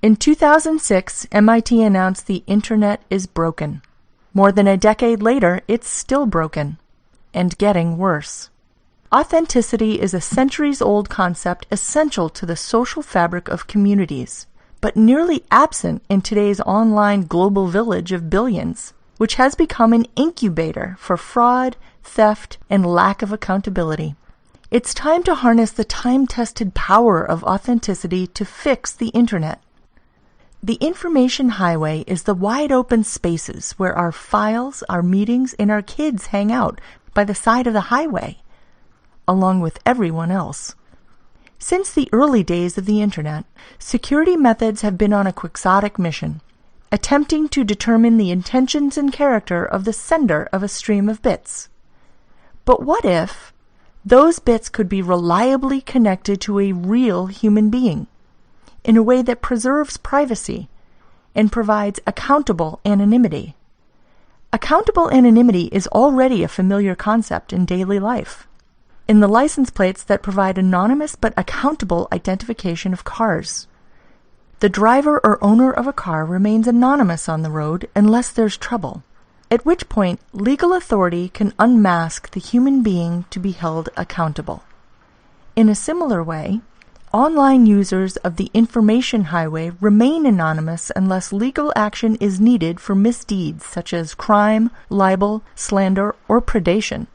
In 2006, MIT announced the Internet is broken. More than a decade later, it's still broken, and getting worse. Authenticity is a centuries-old concept essential to the social fabric of communities, but nearly absent in today's online global village of billions, which has become an incubator for fraud, theft, and lack of accountability. It's time to harness the time-tested power of authenticity to fix the Internet. The information highway is the wide-open spaces where our files, our meetings, and our kids hang out by the side of the highway, along with everyone else. Since the early days of the Internet, security methods have been on a quixotic mission, attempting to determine the intentions and character of the sender of a stream of bits. But what if those bits could be reliably connected to a real human being in a way that preserves privacy and provides accountable anonymity? Accountable anonymity is already a familiar concept in daily life. In the license plates that provide anonymous but accountable identification of cars. The driver or owner of a car remains anonymous on the road unless there's trouble, at which point legal authority can unmask the human being to be held accountable. In a similar way, online users of the information highway remain anonymous unless legal action is needed for misdeeds such as crime, libel, slander, or predation,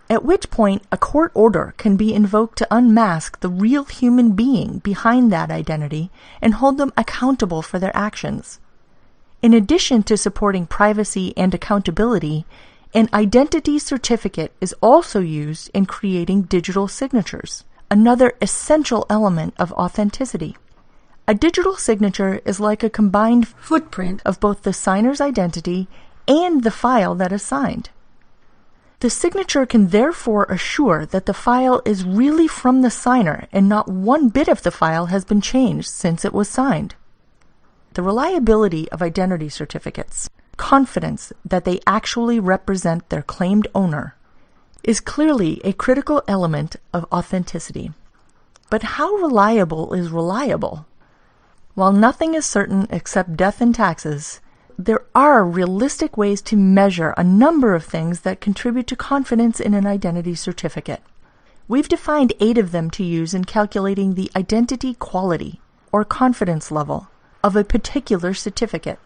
at which point a court order can be invoked to unmask the real human being behind that identity and hold them accountable for their actions. In addition to supporting privacy and accountability, an identity certificate is also used in creating digital signatures, another essential element of authenticity. A digital signature is like a combined footprint of both the signer's identity and the file that is signed. The signature can therefore assure that the file is really from the signer and not one bit of the file has been changed since it was signed. The reliability of identity certificates, confidence that they actually represent their claimed owner, is clearly a critical element of authenticity. But how reliable is reliable? While nothing is certain except death and taxes, there are realistic ways to measure a number of things that contribute to confidence in an identity certificate. We've defined 8 of them to use in calculating the identity quality, or confidence level, of a particular certificate.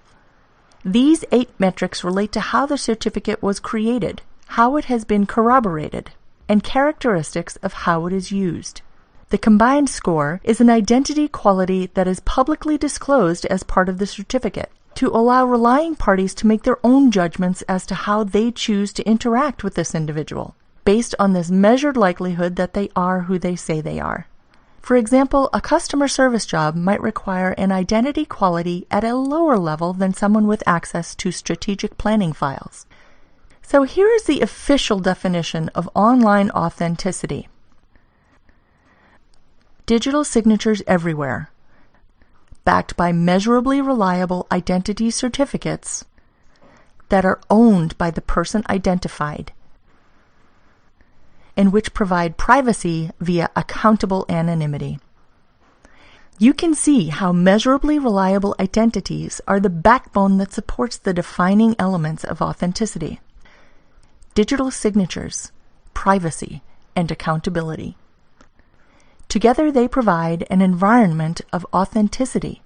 These 8 metrics relate to how the certificate was created, how it has been corroborated, and characteristics of how it is used. The combined score is an identity quality that is publicly disclosed as part of the certificate, to allow relying parties to make their own judgments as to how they choose to interact with this individual, based on this measured likelihood that they are who they say they are. For example, a customer service job might require an identity quality at a lower level than someone with access to strategic planning files. So here is the official definition of online authenticity. Digital signatures everywhere, backed by measurably reliable identity certificates that are owned by the person identified, and which provide privacy via accountable anonymity. You can see how measurably reliable identities are the backbone that supports the defining elements of authenticity: digital signatures, privacy, and accountability. Together they provide an environment of authenticity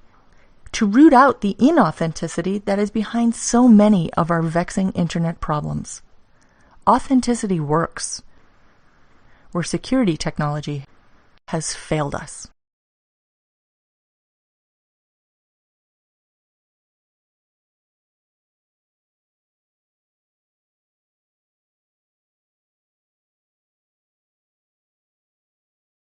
to root out the inauthenticity that is behind so many of our vexing Internet problems. Authenticity works, where security technology has failed us.